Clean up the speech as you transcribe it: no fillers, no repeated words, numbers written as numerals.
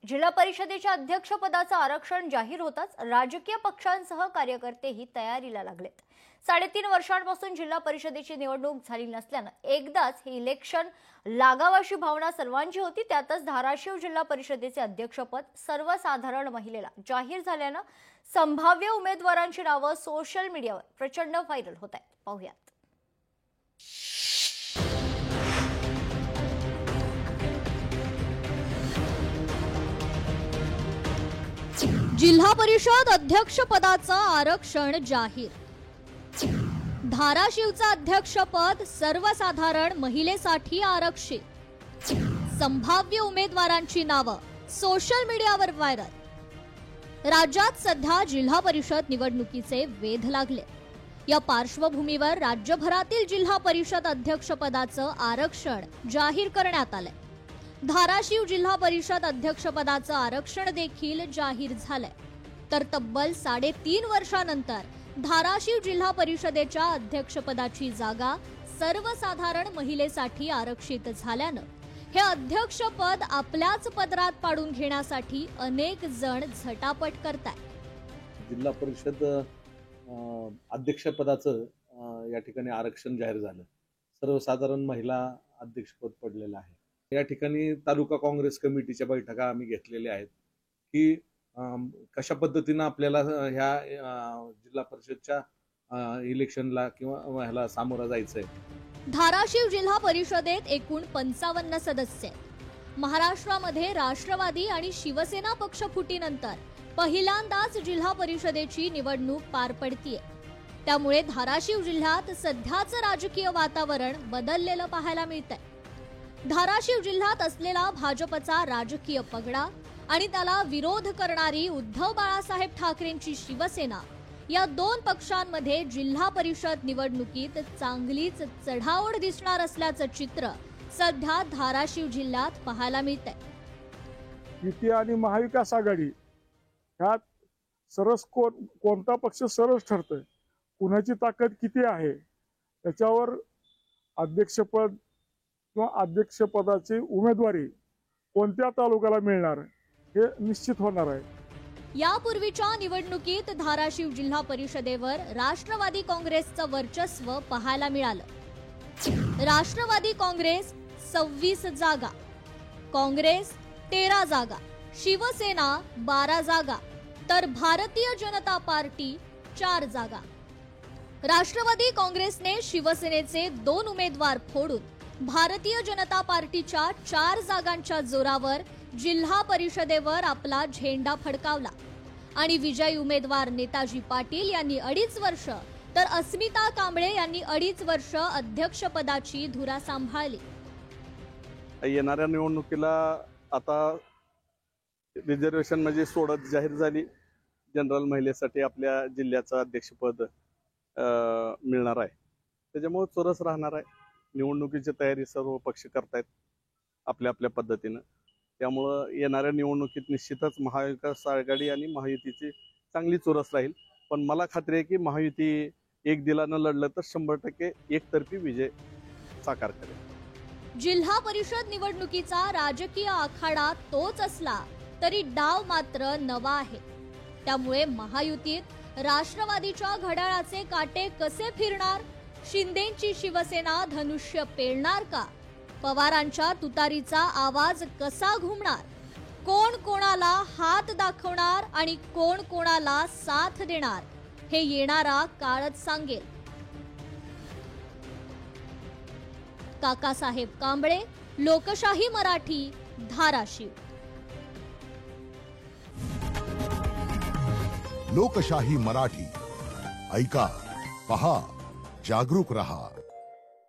जिल्हा परिषदेच्या अध्यक्षपदाचं आरक्षण जाहीर होताच राजकीय पक्षांसह कार्यकर्तेही तयारीला लागलेत। 3.5 वर्षांपासून जिल्हा परिषदेची निवडणूक झाली नसल्यानं एकदाच हे इलेक्शन लागावाशी भावना सर्वांची होती। त्यातच धाराशिव जिल्हा परिषदेचे अध्यक्षपद सर्वसाधारण महिलेला जाहीर झाल्यानं संभाव्य उमेदवारांची नावं सोशल मीडियावर प्रचंड व्हायरल होत आहेत। पाहूयात। जिल्हा परिषद अध्यक्षपदाचं आरक्षण जाहीर। धाराशिवचं अध्यक्षपद सर्वसाधारण महिलेसाठी आरक्षित। संभाव्य उमेदवारांची नावं सोशल मीडियावर व्हायरल। राज्यात सध्या जिल्हा परिषद निवडणुकीचे वेध लागले। या पार्श्वभूमीवर राज्यभरातील जिल्हा परिषद अध्यक्षपदाचं आरक्षण जाहीर करण्यात आलंय। धाराशिव जिल्हा परिषद अध्यक्षपदाचं आरक्षण देखील जाहीर झालंय। तर तब्बल 3.5 वर्षांनंतर धाराशिव जिल्हा परिषदेच्या अध्यक्षपदाची जागा सर्वसाधारण महिलेसाठी आरक्षित झाल्यानं हे अध्यक्षपद आपल्याच पदरात पाडून घेण्यासाठी अनेक जण झटापट करतायत। जिल्हा परिषद अध्यक्षपदाचं या ठिकाणी आरक्षण जाहीर झालं। सर्वसाधारण महिला अध्यक्षपद पडलेलं आहे। या ठिकाणी तालुका काँग्रेस कमिटीच्या बैठका आम्ही घेतलेल्या आहेत की कशा पद्धतीने आपल्याला ह्या जिल्हा परिषदच्या इलेक्शनला किंवा ह्याला सामोरं जायचंय। धाराशिव जिल्हा परिषदेत एकूण 55 सदस्य आहेत। महाराष्ट्रामध्ये राष्ट्रवादी आणि शिवसेना पक्ष फुटीनंतर पहिल्यांदाच जिल्हा परिषदेची निवडणूक पार पडतीये। त्यामुळे धाराशिव जिल्ह्यात सध्याचं राजकीय वातावरण बदललेलं पाहायला मिळतंय। धाराशिव जिल्ह्यात असलेला भाजपचा राजकीय पगडा आणि त्याला विरोध करणारी उद्धव बाळासाहेब ठाकरेंची शिवसेना या दोन पक्षांमध्ये जिल्हा परिषद निवडणुकीत चांगलीच चढाओढ दिसणार असल्याचं चित्र सध्या धाराशिव जिल्ह्यात पाहायला मिळतंय। युती आणि महाविकास आघाडी ह्यात सरस कोणता पक्ष सरस ठरतोय, कुणाची ताकद किती आहे त्याच्यावर अध्यक्षपद किंवा अध्यक्षपदाची उमेदवारी कोणत्या तालुक्याला मिळणार हे निश्चित होणार आहे। यापूर्वीच्या निवडणुकीत धाराशिव जिल्हा परिषदेवर राष्ट्रवादी काँग्रेसचं वर्चस्व पाहायला मिळालं। राष्ट्रवादी काँग्रेस 26 जागा, काँग्रेस 13 जागा, शिवसेना 12 जागा, तर भारतीय जनता पार्टी 4 जागा। राष्ट्रवादी काँग्रेसने शिवसेनेचे 2 उमेदवार फोडून भारतीय जनता पार्टीच्या 4 जागांच्या जोरावर जिल्हा परिषदेवर आपला झेंडा फडकावला आणि विजयी उमेदवार नेताजी पाटील यांनी 2.5 वर्ष तर अस्मिता कांबळे यांनी 2.5 वर्ष अध्यक्षपदाची धुरा सांभाळली। येणाऱ्या निवडणुकीला आता रिझर्वेशन म्हणजे सोडत जाहीर झाली। जनरल महिलेसाठी आपल्या जिल्ह्याचं अध्यक्षपद मिळणार आहे। त्याच्यामुळे चोरस राहणार आहे। निवडणुकीची तयारी सर्व पक्ष करतायत आपल्या आपल्या पद्धतीनं। त्यामुळं येणाऱ्या निवडणुकीत निश्चितच महाविकास आघाडी आणि महायुतीची चांगली चोरस राहील। पण मला खात्री आहे की महायुती एक दिलानं लढलं तर 100% एकतर्फी विजय साकार करेल। जिल्हा परिषद निवडणुकीचा राजकीय आखाडा तोच असला तरी डाव मात्र नवा आहे। त्यामुळे महायुतीत राष्ट्रवादीच्या घड्याळाचे काटे कसे फिरणार, शिंदेंची शिवसेना धनुष्य पेलणार का, पवारांच्या तुतारीचा आवाज कसा घुमणार, कोण कोणाला हात दाखवणार आणि कोण कोणाला साथ देणार हे येणारा काळच सांगेल। काकासाहेब कांबळे, लोकशाही मराठी, धाराशिव। लोकशाही मराठी ऐका, पहा, जागरूक रहा।